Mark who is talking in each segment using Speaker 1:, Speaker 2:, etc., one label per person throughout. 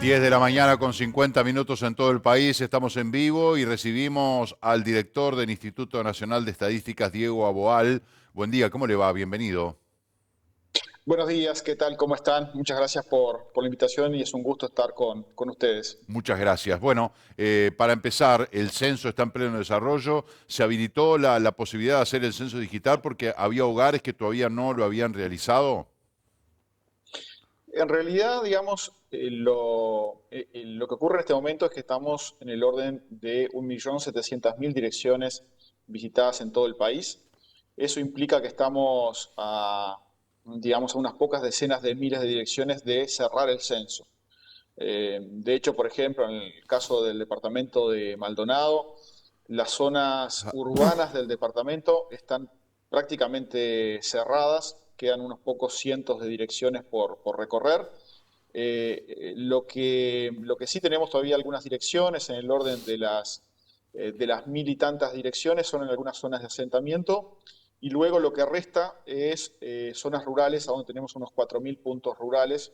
Speaker 1: 10 de la mañana con 50 minutos en todo el país, estamos en vivo y recibimos al director del Instituto Nacional de Estadísticas, Diego Aboal. Buen día, ¿cómo le va? Bienvenido.
Speaker 2: Buenos días, ¿qué tal? ¿Cómo están? Muchas gracias por la invitación y es un gusto estar con ustedes.
Speaker 1: Muchas gracias. Bueno, para empezar, el censo está en pleno desarrollo. Se habilitó la posibilidad de hacer el censo digital porque había hogares que todavía no lo habían realizado.
Speaker 2: En realidad, digamos, lo que ocurre en este momento es que estamos en el orden de 1.700.000 direcciones visitadas en todo el país. Eso implica que estamos digamos, a unas pocas decenas de miles de direcciones de cerrar el censo. De hecho, por ejemplo, en el caso del departamento de Maldonado, las zonas urbanas del departamento están prácticamente cerradas, quedan unos pocos cientos de direcciones por recorrer. Lo que sí tenemos todavía algunas direcciones en el orden de las mil y tantas direcciones son en algunas zonas de asentamiento y luego lo que resta es zonas rurales, a donde tenemos unos 4.000 puntos rurales.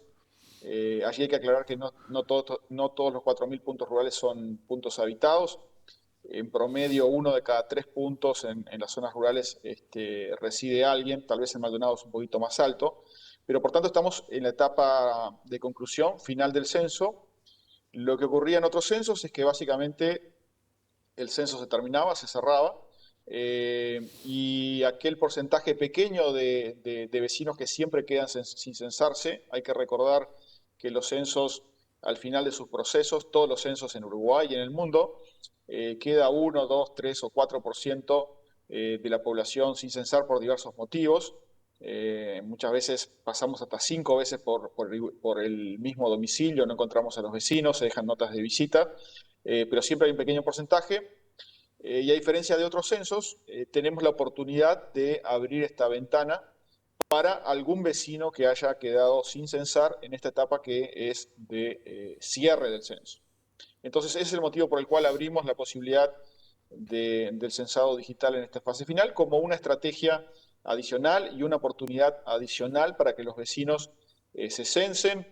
Speaker 2: Allí hay que aclarar que no todos los 4.000 puntos rurales son puntos habitados. En promedio, uno de cada tres puntos en las zonas rurales reside alguien, tal vez en Maldonado es un poquito más alto, pero por tanto estamos en la etapa de conclusión final del censo. Lo que ocurría en otros censos es que básicamente el censo se terminaba, se cerraba, y aquel porcentaje pequeño de vecinos que siempre quedan sin censarse, hay que recordar que los censos, al final de sus procesos, todos los censos en Uruguay y en el mundo, queda 1, 2, 3 o 4% de la población sin censar por diversos motivos. Muchas veces pasamos hasta 5 veces por el mismo domicilio, no encontramos a los vecinos, se dejan notas de visita, pero siempre hay un pequeño porcentaje. Y a diferencia de otros censos, tenemos la oportunidad de abrir esta ventana para algún vecino que haya quedado sin censar en esta etapa que es de cierre del censo. Entonces, ese es el motivo por el cual abrimos la posibilidad del censado digital en esta fase final como una estrategia adicional y una oportunidad adicional para que los vecinos se censen.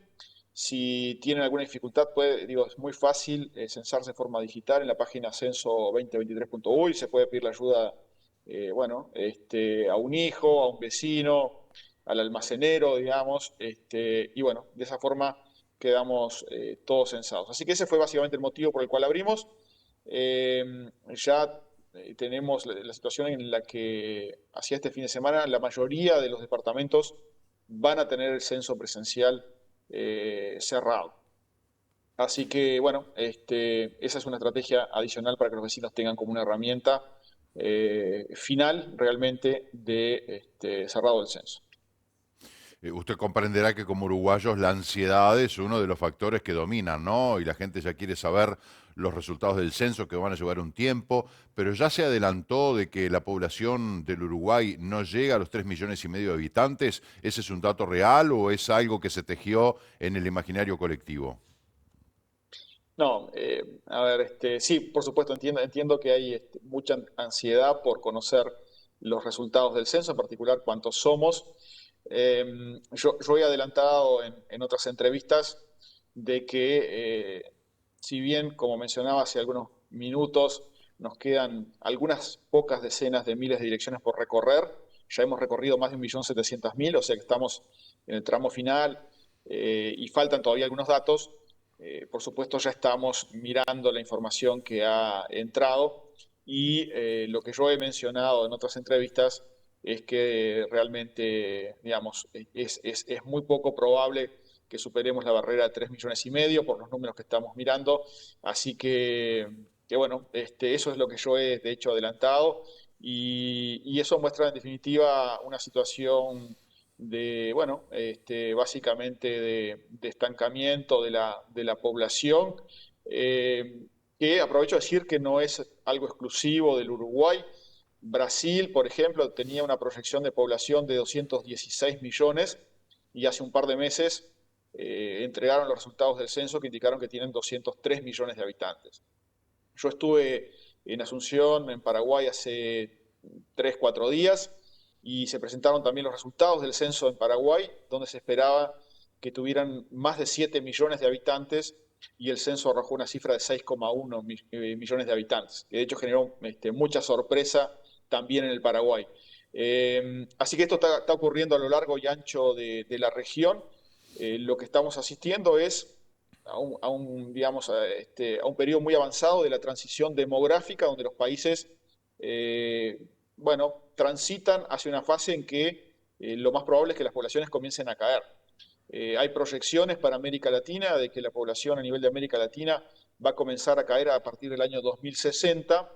Speaker 2: Si tienen alguna dificultad, es muy fácil censarse de forma digital en la página censo2023.uy. Se puede pedir la ayuda, a un hijo, a un vecino, al almacenero, digamos, y bueno, de esa forma quedamos todos censados. Así que ese fue básicamente el motivo por el cual abrimos. Ya tenemos la situación en la que hacia este fin de semana la mayoría de los departamentos van a tener el censo presencial cerrado. Así que, bueno, esa es una estrategia adicional para que los vecinos tengan como una herramienta final realmente de cerrado del censo.
Speaker 1: Usted comprenderá que como uruguayos la ansiedad es uno de los factores que dominan, ¿no? Y la gente ya quiere saber los resultados del censo que van a llevar un tiempo, pero ya se adelantó de que la población del Uruguay no llega a los 3,5 millones de habitantes. ¿Ese es un dato real o es algo que se tejió en el imaginario colectivo?
Speaker 2: No, a ver, sí, por supuesto, entiendo que hay mucha ansiedad por conocer los resultados del censo, en particular cuántos somos. Yo he adelantado en otras entrevistas de que, si bien, como mencionaba hace algunos minutos, nos quedan algunas pocas decenas de miles de direcciones por recorrer, ya hemos recorrido más de 1.700.000, o sea que estamos en el tramo final y faltan todavía algunos datos. Por supuesto, ya estamos mirando la información que ha entrado y lo que yo he mencionado en otras entrevistas es que realmente, digamos, es muy poco probable que superemos la barrera de 3,5 millones por los números que estamos mirando. Así que bueno, eso es lo que yo he de hecho adelantado y eso muestra en definitiva una situación bueno, básicamente de estancamiento de la población, que aprovecho de decir que no es algo exclusivo del Uruguay. Brasil, por ejemplo, tenía una proyección de población de 216 millones y hace un par de meses entregaron los resultados del censo que indicaron que tienen 203 millones de habitantes. Yo estuve en Asunción, en Paraguay, hace 3, 4 días y se presentaron también los resultados del censo en Paraguay, donde se esperaba que tuvieran más de 7 millones de habitantes y el censo arrojó una cifra de 6,1 millones de habitantes, que de hecho generó mucha sorpresa también en el Paraguay. Así que esto está ocurriendo a lo largo y ancho de la región. Lo que estamos asistiendo es digamos, a un periodo muy avanzado de la transición demográfica, donde los países, bueno, transitan hacia una fase en que lo más probable es que las poblaciones comiencen a caer. Hay proyecciones para América Latina de que la población a nivel de América Latina va a comenzar a caer a partir del año 2060.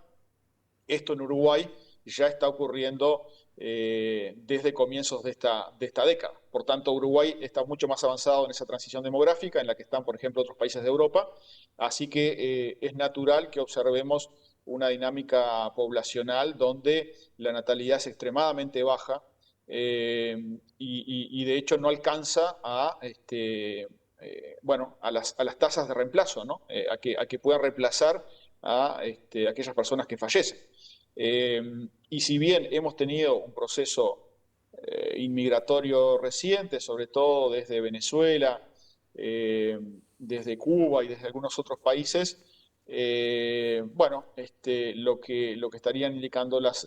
Speaker 2: Esto en Uruguay ya está ocurriendo desde comienzos de esta década. Por tanto, Uruguay está mucho más avanzado en esa transición demográfica en la que están, por ejemplo, otros países de Europa. Así que es natural que observemos una dinámica poblacional donde la natalidad es extremadamente baja y de hecho no alcanza bueno, a las tasas de reemplazo, ¿no? A que pueda reemplazar a aquellas personas que fallecen. Y si bien hemos tenido un proceso inmigratorio reciente, sobre todo desde Venezuela, eh, desde Cuba y desde algunos otros países, bueno, lo que estarían indicando las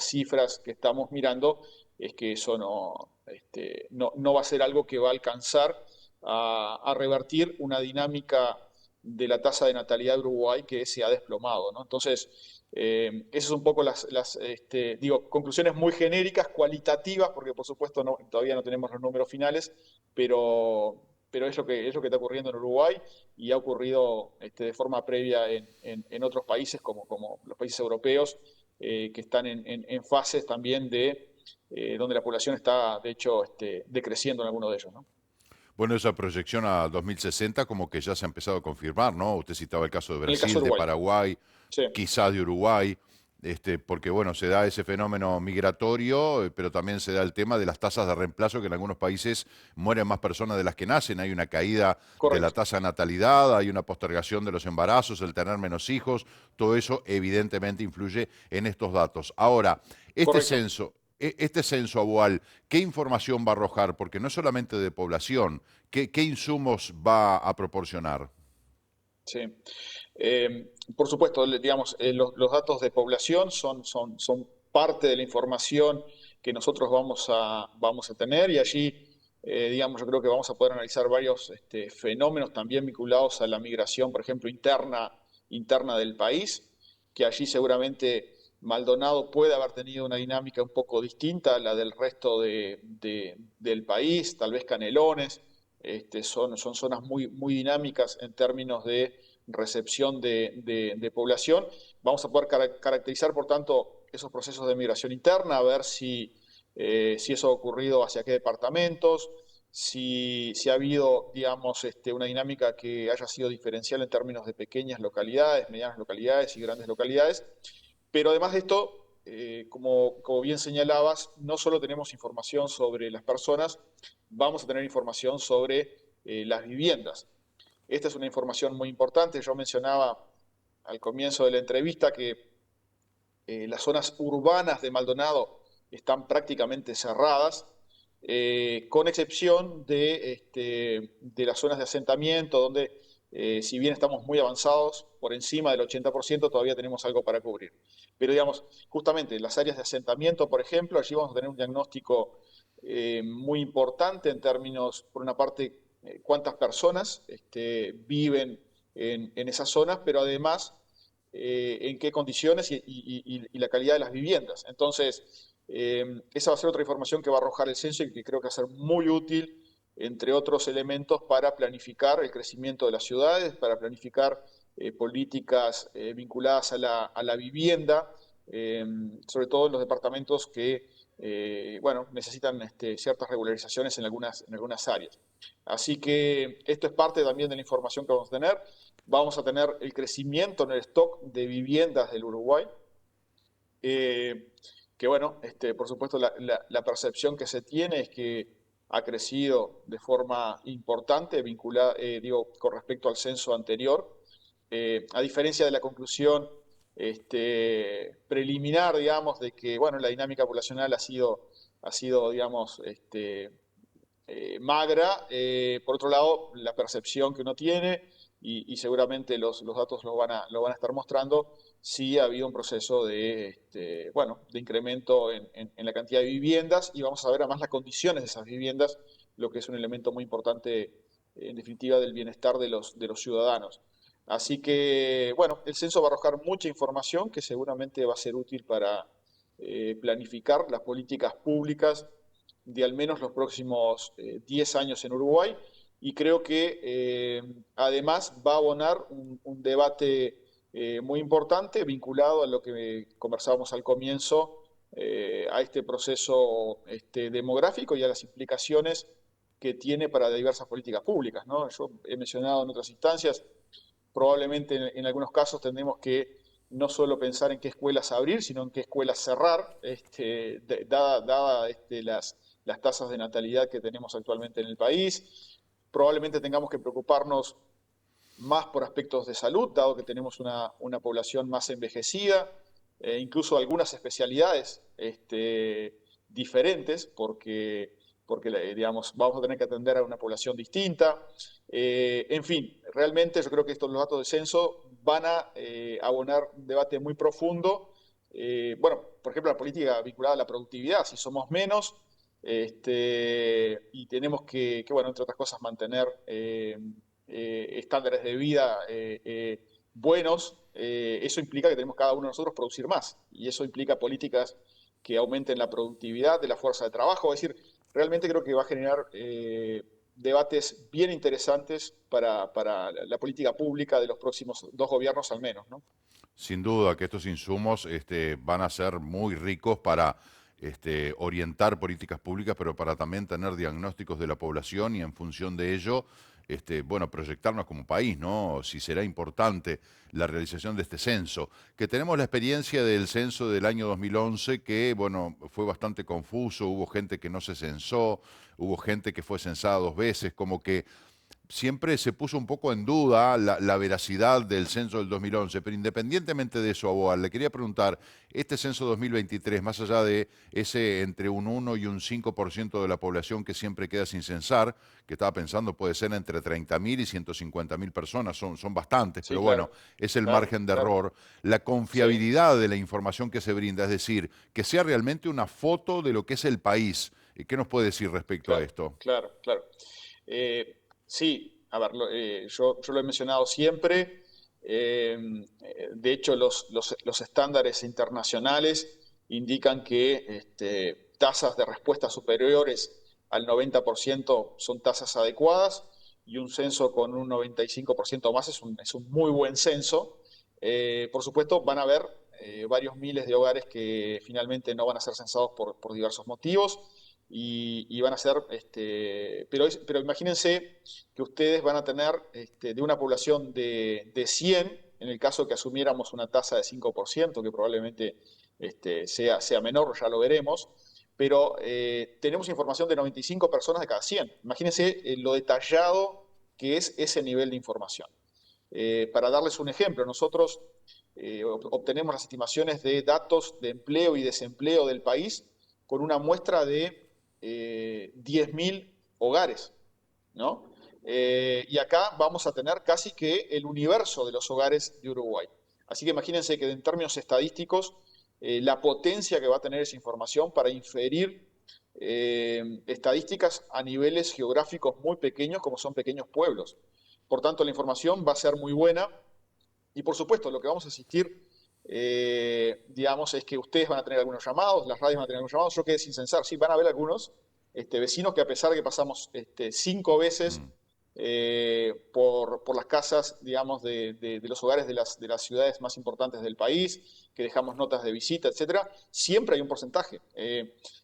Speaker 2: cifras que estamos mirando es que eso no va a ser algo que va a alcanzar a revertir una dinámica de la tasa de natalidad de Uruguay que se ha desplomado, ¿no? Entonces, esas son un poco digo, conclusiones muy genéricas, cualitativas, porque por supuesto todavía no tenemos los números finales, pero es lo que está ocurriendo en Uruguay y ha ocurrido de forma previa en otros países, como los países europeos, que están en fases también donde la población está, de hecho, decreciendo en algunos de ellos, ¿no?
Speaker 1: Bueno, esa proyección a 2060 como que ya se ha empezado a confirmar, ¿no? Usted citaba el caso de
Speaker 2: En el caso
Speaker 1: Brasil,
Speaker 2: de
Speaker 1: de
Speaker 2: Uruguay,
Speaker 1: Paraguay,
Speaker 2: sí,
Speaker 1: quizás de Uruguay, porque bueno, se da ese fenómeno migratorio, pero también se da el tema de las tasas de reemplazo, que en algunos países mueren más personas de las que nacen, hay una caída de la
Speaker 2: correcto.
Speaker 1: tasa de natalidad, hay una postergación de los embarazos, el tener menos hijos, todo eso evidentemente influye en estos datos. Ahora, este
Speaker 2: Correcto,
Speaker 1: censo, este censo anual, ¿qué información va a arrojar? Porque no es solamente de población, ¿qué insumos va a proporcionar?
Speaker 2: sí. Por supuesto, digamos, los datos de población son parte de la información que nosotros vamos a tener y allí, digamos, yo creo que vamos a poder analizar varios fenómenos también vinculados a la migración, por ejemplo, interna del país, que allí seguramente Maldonado puede haber tenido una dinámica un poco distinta a la del resto del país, tal vez Canelones. Son zonas muy, muy dinámicas en términos de recepción de población. Vamos a poder caracterizar, por tanto, esos procesos de migración interna, a ver si eso ha ocurrido hacia qué departamentos, si ha habido, digamos, una dinámica que haya sido diferencial en términos de pequeñas localidades, medianas localidades y grandes localidades. Pero además de esto, como bien señalabas, no solo tenemos información sobre las personas, vamos a tener información sobre las viviendas. Esta es una información muy importante. Yo mencionaba al comienzo de la entrevista que las zonas urbanas de Maldonado están prácticamente cerradas, con excepción de las zonas de asentamiento, donde si bien estamos muy avanzados, por encima del 80%, todavía tenemos algo para cubrir. Pero digamos, justamente las áreas de asentamiento, por ejemplo, allí vamos a tener un diagnóstico muy importante en términos, por una parte, cuántas personas viven en esas zonas, pero además en qué condiciones y la calidad de las viviendas. Entonces, esa va a ser otra información que va a arrojar el censo y que creo que va a ser muy útil, entre otros elementos, para planificar el crecimiento de las ciudades, para planificar políticas vinculadas a la vivienda, sobre todo en los departamentos que bueno, necesitan ciertas regularizaciones en algunas áreas. Así que esto es parte también de la información que vamos a tener. Vamos a tener el crecimiento en el stock de viviendas del Uruguay, que bueno, por supuesto la percepción que se tiene es que ha crecido de forma importante, vinculada, digo, con respecto al censo anterior, a diferencia de la conclusión preliminar, digamos, de que bueno, la dinámica poblacional ha sido digamos, magra. Por otro lado, la percepción que uno tiene y seguramente los datos lo van a estar mostrando, sí ha habido un proceso bueno, de incremento en la cantidad de viviendas y vamos a ver además las condiciones de esas viviendas, lo que es un elemento muy importante en definitiva del bienestar de los ciudadanos. Así que, bueno, el censo va a arrojar mucha información que seguramente va a ser útil para planificar las políticas públicas de al menos los próximos 10 años en Uruguay y creo que además va a abonar un debate muy importante vinculado a lo que conversábamos al comienzo, a este proceso demográfico y a las implicaciones que tiene para diversas políticas públicas, ¿no? Yo he mencionado en otras instancias, probablemente en algunos casos tendremos que no solo pensar en qué escuelas abrir, sino en qué escuelas cerrar, dada las tasas de natalidad que tenemos actualmente en el país. Probablemente tengamos que preocuparnos más por aspectos de salud, dado que tenemos una población más envejecida, incluso algunas especialidades diferentes, porque digamos, vamos a tener que atender a una población distinta. En fin, realmente yo creo que los datos del censo van a abonar un debate muy profundo. Bueno, por ejemplo, la política vinculada a la productividad, si somos menos, y tenemos bueno, entre otras cosas, mantener estándares de vida buenos, eso implica que tenemos cada uno de nosotros producir más. Y eso implica políticas que aumenten la productividad de la fuerza de trabajo. Es decir, realmente creo que va a generar debates bien interesantes para la política pública de los próximos 2 gobiernos al menos, ¿no?
Speaker 1: Sin duda que estos insumos van a ser muy ricos para orientar políticas públicas, pero para también tener diagnósticos de la población y en función de ello, bueno, proyectarnos como país, ¿no? Si será importante la realización de este censo. Que tenemos la experiencia del censo del año 2011 que, bueno, fue bastante confuso, hubo gente que no se censó, hubo gente que fue censada 2 veces, como que siempre se puso un poco en duda la veracidad del censo del 2011, pero independientemente de eso, Aboal, le quería preguntar, este censo 2023, más allá de ese entre un 1 y un 5% de la población que siempre queda sin censar, que estaba pensando puede ser entre 30.000 y 150.000 personas, son bastantes,
Speaker 2: Sí,
Speaker 1: pero bueno,
Speaker 2: claro,
Speaker 1: es el
Speaker 2: claro,
Speaker 1: margen de
Speaker 2: claro.
Speaker 1: error, la
Speaker 2: Sí,
Speaker 1: confiabilidad de la información que se brinda, es decir, que sea realmente una foto de lo que es el país. ¿Qué nos puede decir respecto a
Speaker 2: claro,
Speaker 1: esto?
Speaker 2: claro, claro. Sí, a ver, yo lo he mencionado siempre. De hecho, los estándares internacionales indican que tasas de respuesta superiores al 90% son tasas adecuadas y un censo con un 95% más es un muy buen censo. Por supuesto, van a haber varios miles de hogares que finalmente no van a ser censados por diversos motivos y van a ser, pero imagínense que ustedes van a tener de una población de 100, en el caso que asumiéramos una tasa de 5%, que probablemente sea menor, ya lo veremos, pero tenemos información de 95 personas de cada 100. Imagínense lo detallado que es ese nivel de información. Para darles un ejemplo, nosotros obtenemos las estimaciones de datos de empleo y desempleo del país con una muestra de 10.000 hogares, ¿no? Y acá vamos a tener casi que el universo de los hogares de Uruguay. Así que imagínense que en términos estadísticos, la potencia que va a tener esa información para inferir estadísticas a niveles geográficos muy pequeños como son pequeños pueblos. Por tanto, la información va a ser muy buena y por supuesto, lo que vamos a asistir, digamos, es que ustedes van a tener algunos llamados, las radios van a tener algunos llamados, yo quedé sin censar, sí, van a haber algunos vecinos que a pesar de que pasamos 5 veces
Speaker 1: Mm.
Speaker 2: por las casas, digamos, de los hogares de las ciudades más importantes del país, que dejamos notas de visita, etcétera, siempre hay un porcentaje.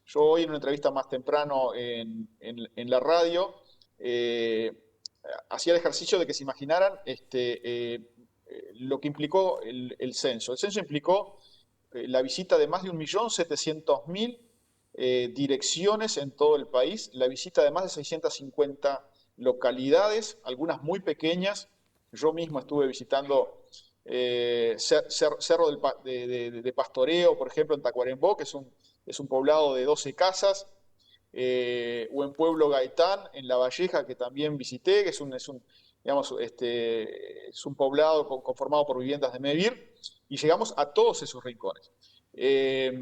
Speaker 2: Yo hoy en una entrevista más temprano en la radio, eh, hacía el ejercicio de que se imaginaran lo que implicó el censo. El censo implicó la visita de más de 1.700.000 direcciones en todo el país, la visita de más de 650 localidades, algunas muy pequeñas. Yo mismo estuve visitando Cerro de Pastoreo, por ejemplo, en Tacuarembó, que es un poblado de 12 casas, o en Pueblo Gaitán, en La Valleja, que también visité, que digamos, es un poblado conformado por viviendas de Mevir, y llegamos a todos esos rincones. Eh,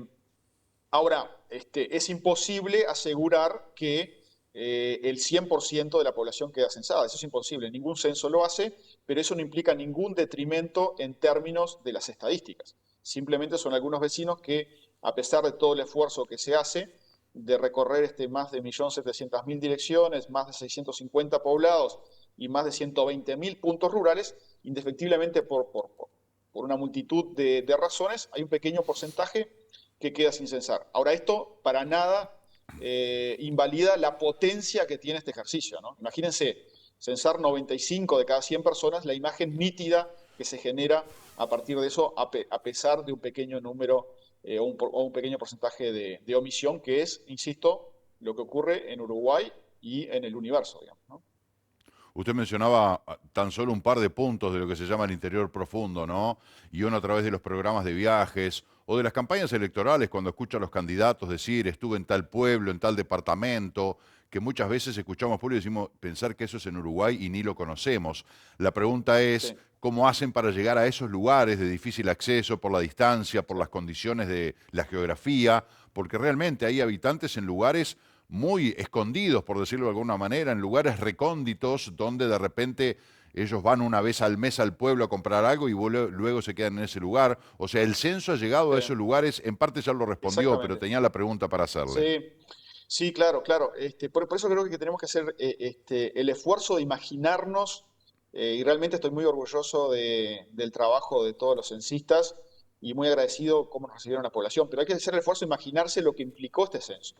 Speaker 2: Ahora, es imposible asegurar que el 100% de la población queda censada. Eso es imposible. Ningún censo lo hace, pero eso no implica ningún detrimento en términos de las estadísticas. Simplemente son algunos vecinos que, a pesar de todo el esfuerzo que se hace de recorrer más de 1.700.000 direcciones, más de 650 poblados y más de 120.000 puntos rurales, indefectiblemente por una multitud de razones, hay un pequeño porcentaje que queda sin censar. Ahora, esto para nada invalida la potencia que tiene este ejercicio, ¿no? Imagínense, censar 95 de cada 100 personas, la imagen nítida que se genera a partir de eso, a pesar de un pequeño número o un pequeño porcentaje de omisión, que es, insisto, lo que ocurre en Uruguay y en el universo, digamos, ¿no?
Speaker 1: Usted mencionaba tan solo un par de puntos de lo que se llama el interior profundo, ¿no? Y uno a través de los programas de viajes o de las campañas electorales, cuando escucha a los candidatos decir, estuve en tal pueblo, en tal departamento, que muchas veces escuchamos pueblo y decimos, pensar que eso es en Uruguay y ni lo conocemos. La pregunta es,
Speaker 2: Sí,
Speaker 1: ¿cómo hacen para llegar a esos lugares de difícil acceso por la distancia, por las condiciones de la geografía? Porque realmente hay habitantes en lugares muy escondidos, por decirlo de alguna manera, en lugares recónditos donde de repente ellos van una vez al mes al pueblo a comprar algo y luego se quedan en ese lugar. O sea, el censo ha llegado
Speaker 2: sí,
Speaker 1: a esos lugares, en parte ya lo respondió, pero
Speaker 2: exactamente.
Speaker 1: tenía la pregunta para hacerle.
Speaker 2: Sí, sí, claro, claro. Por eso creo que tenemos que hacer el esfuerzo de imaginarnos, y realmente estoy muy orgulloso del trabajo de todos los censistas y muy agradecido cómo nos recibieron la población, pero hay que hacer el esfuerzo de imaginarse lo que implicó este censo.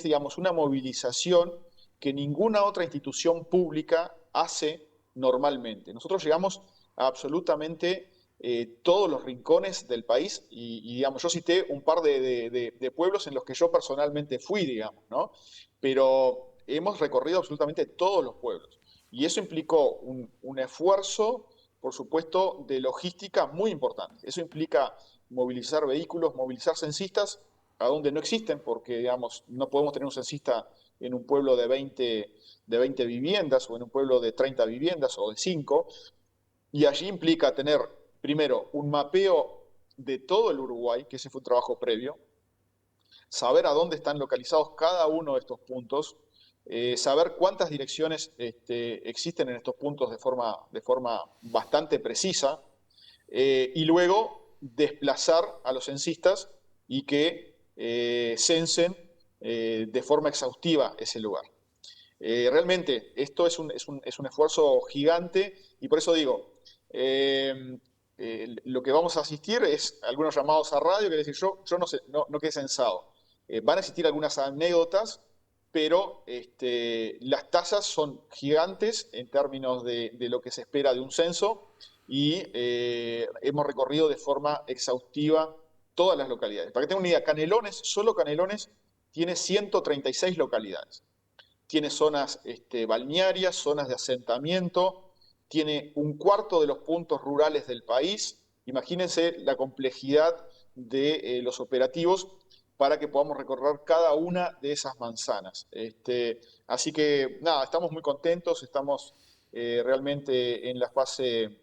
Speaker 2: Digamos, una movilización que ninguna otra institución pública hace normalmente. Nosotros llegamos a absolutamente todos los rincones del país digamos, yo cité un par de pueblos en los que yo personalmente fui, digamos, ¿no? Pero hemos recorrido absolutamente todos los pueblos. Y eso implicó un esfuerzo, por supuesto, de logística muy importante. Eso implica movilizar vehículos, movilizar censistas a donde no existen, porque digamos, no podemos tener un censista en un pueblo de veinte viviendas o en un pueblo de 30 viviendas o de 5, y allí implica tener, primero, un mapeo de todo el Uruguay, que ese fue un trabajo previo, saber a dónde están localizados cada uno de estos puntos, saber cuántas direcciones existen en estos puntos de forma bastante precisa, y luego desplazar a los censistas y que censen de forma exhaustiva ese lugar. Realmente, esto es un esfuerzo gigante y por eso digo, lo que vamos a asistir es algunos llamados a radio que decir, yo no, sé, no quedé censado. Van a existir algunas anécdotas, pero las tasas son gigantes en términos de lo que se espera de un censo y hemos recorrido de forma exhaustiva todas las localidades. Para que tengan una idea, Canelones, solo Canelones, tiene 136 localidades. Tiene zonas balnearias, zonas de asentamiento, tiene un cuarto de los puntos rurales del país. Imagínense la complejidad de los operativos para que podamos recorrer cada una de esas manzanas. Así que nada, estamos muy contentos, estamos realmente en la fase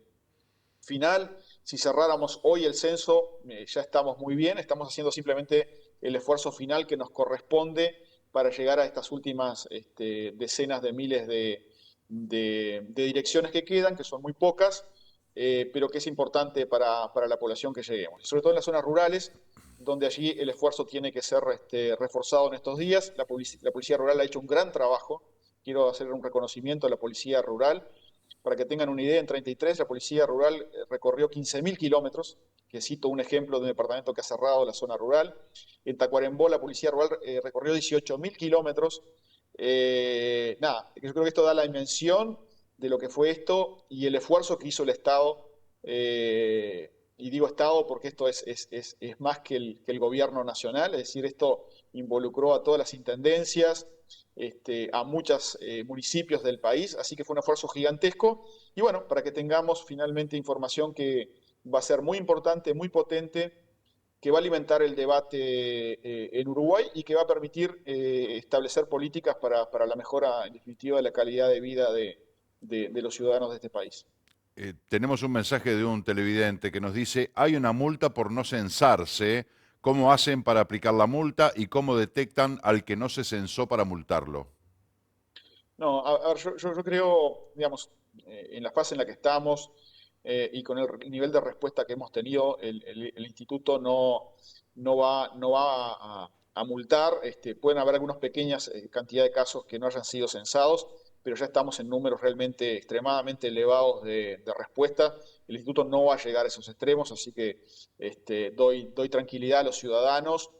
Speaker 2: final. Si cerráramos hoy el censo, ya estamos muy bien, estamos haciendo simplemente el esfuerzo final que nos corresponde para llegar a estas últimas decenas de miles de direcciones que quedan, que son muy pocas, pero que es importante para la población que lleguemos. Sobre todo en las zonas rurales, donde allí el esfuerzo tiene que ser reforzado en estos días. La Policía Rural ha hecho un gran trabajo. Quiero hacer un reconocimiento a la Policía Rural. Para que tengan una idea, en 33 la Policía Rural recorrió 15.000 kilómetros, que cito un ejemplo de un departamento que ha cerrado la zona rural. En Tacuarembó la Policía Rural recorrió 18.000 kilómetros. Nada, yo creo que esto da la dimensión de lo que fue esto y el esfuerzo que hizo el Estado. Y digo Estado porque esto es más que el gobierno nacional, es decir, esto involucró a todas las intendencias, a muchos municipios del país, así que fue un esfuerzo gigantesco. Y bueno, para que tengamos finalmente información que va a ser muy importante, muy potente que va a alimentar el debate en Uruguay y que va a permitir establecer políticas para la mejora, en definitiva, de la calidad de vida de los ciudadanos de este país.
Speaker 1: Tenemos un mensaje de un televidente que nos dice, hay una multa por no censarse, ¿cómo hacen para aplicar la multa y cómo detectan al que no se censó para multarlo?
Speaker 2: No, a ver, yo creo, digamos, en la fase en la que estamos y con el nivel de respuesta que hemos tenido, el instituto no va a multar. Pueden haber algunas pequeñas cantidad de casos que no hayan sido censados, pero ya estamos en números realmente extremadamente elevados de respuesta. El instituto no va a llegar a esos extremos, así que doy tranquilidad a los ciudadanos.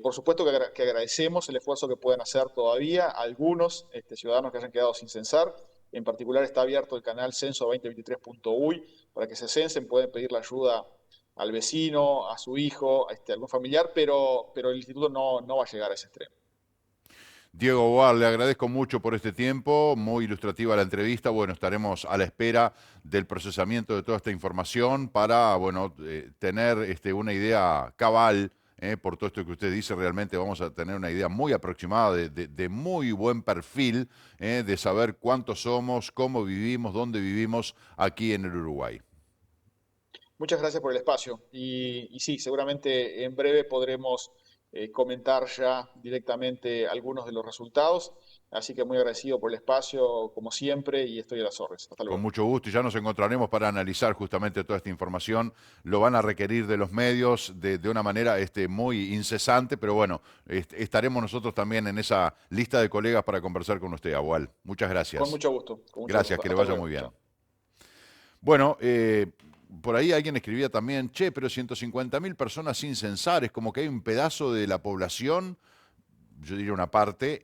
Speaker 2: Por supuesto que agradecemos el esfuerzo que pueden hacer todavía algunos ciudadanos que hayan quedado sin censar. En particular está abierto el canal censo2023.uy para que se censen, pueden pedir la ayuda al vecino, a su hijo, a algún familiar, pero el instituto no va a llegar a ese extremo.
Speaker 1: Diego Boal, le agradezco mucho por este tiempo, muy ilustrativa la entrevista. Bueno, estaremos a la espera del procesamiento de toda esta información para, bueno, tener una idea cabal. Por todo esto que usted dice, realmente vamos a tener una idea muy aproximada de muy buen perfil, de saber cuántos somos, cómo vivimos, dónde vivimos aquí en el Uruguay.
Speaker 2: Muchas gracias por el espacio y sí, seguramente en breve podremos comentar ya directamente algunos de los resultados. Así que muy agradecido por el espacio, como siempre, y estoy a las órdenes. Hasta
Speaker 1: Con
Speaker 2: luego.
Speaker 1: mucho gusto y ya nos encontraremos para analizar justamente toda esta información. Lo van a requerir de los medios de una manera muy incesante, pero bueno, estaremos nosotros también en esa lista de colegas para conversar con usted, Abual. Muchas
Speaker 2: Con
Speaker 1: gracias.
Speaker 2: mucho gusto, con mucho
Speaker 1: Gracias,
Speaker 2: gusto.
Speaker 1: que le
Speaker 2: Hasta
Speaker 1: vaya muy
Speaker 2: luego.
Speaker 1: bien.
Speaker 2: Chao.
Speaker 1: Bueno, por ahí alguien escribía también, che, pero 150.000 personas sin censar, es como que hay un pedazo de la población, yo diría una parte,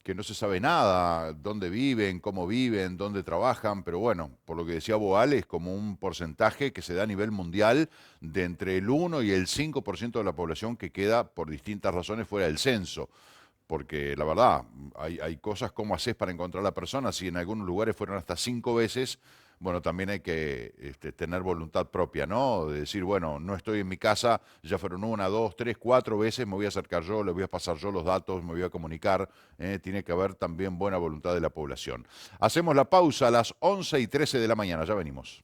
Speaker 1: que no se sabe nada, dónde viven, cómo viven, dónde trabajan, pero bueno, por lo que decía Boal, es como un porcentaje que se da a nivel mundial de entre el 1 y el 5% de la población que queda por distintas razones fuera del censo. Porque la verdad, hay cosas como haces para encontrar a la persona, si en algunos lugares fueron hasta 5 veces, bueno, también hay que tener voluntad propia, ¿no? De decir, bueno, no estoy en mi casa, ya fueron 1, 2, 3, 4 veces, me voy a acercar yo, le voy a pasar yo los datos, me voy a comunicar, tiene que haber también buena voluntad de la población. Hacemos la pausa a las 11:13 de la mañana, ya venimos.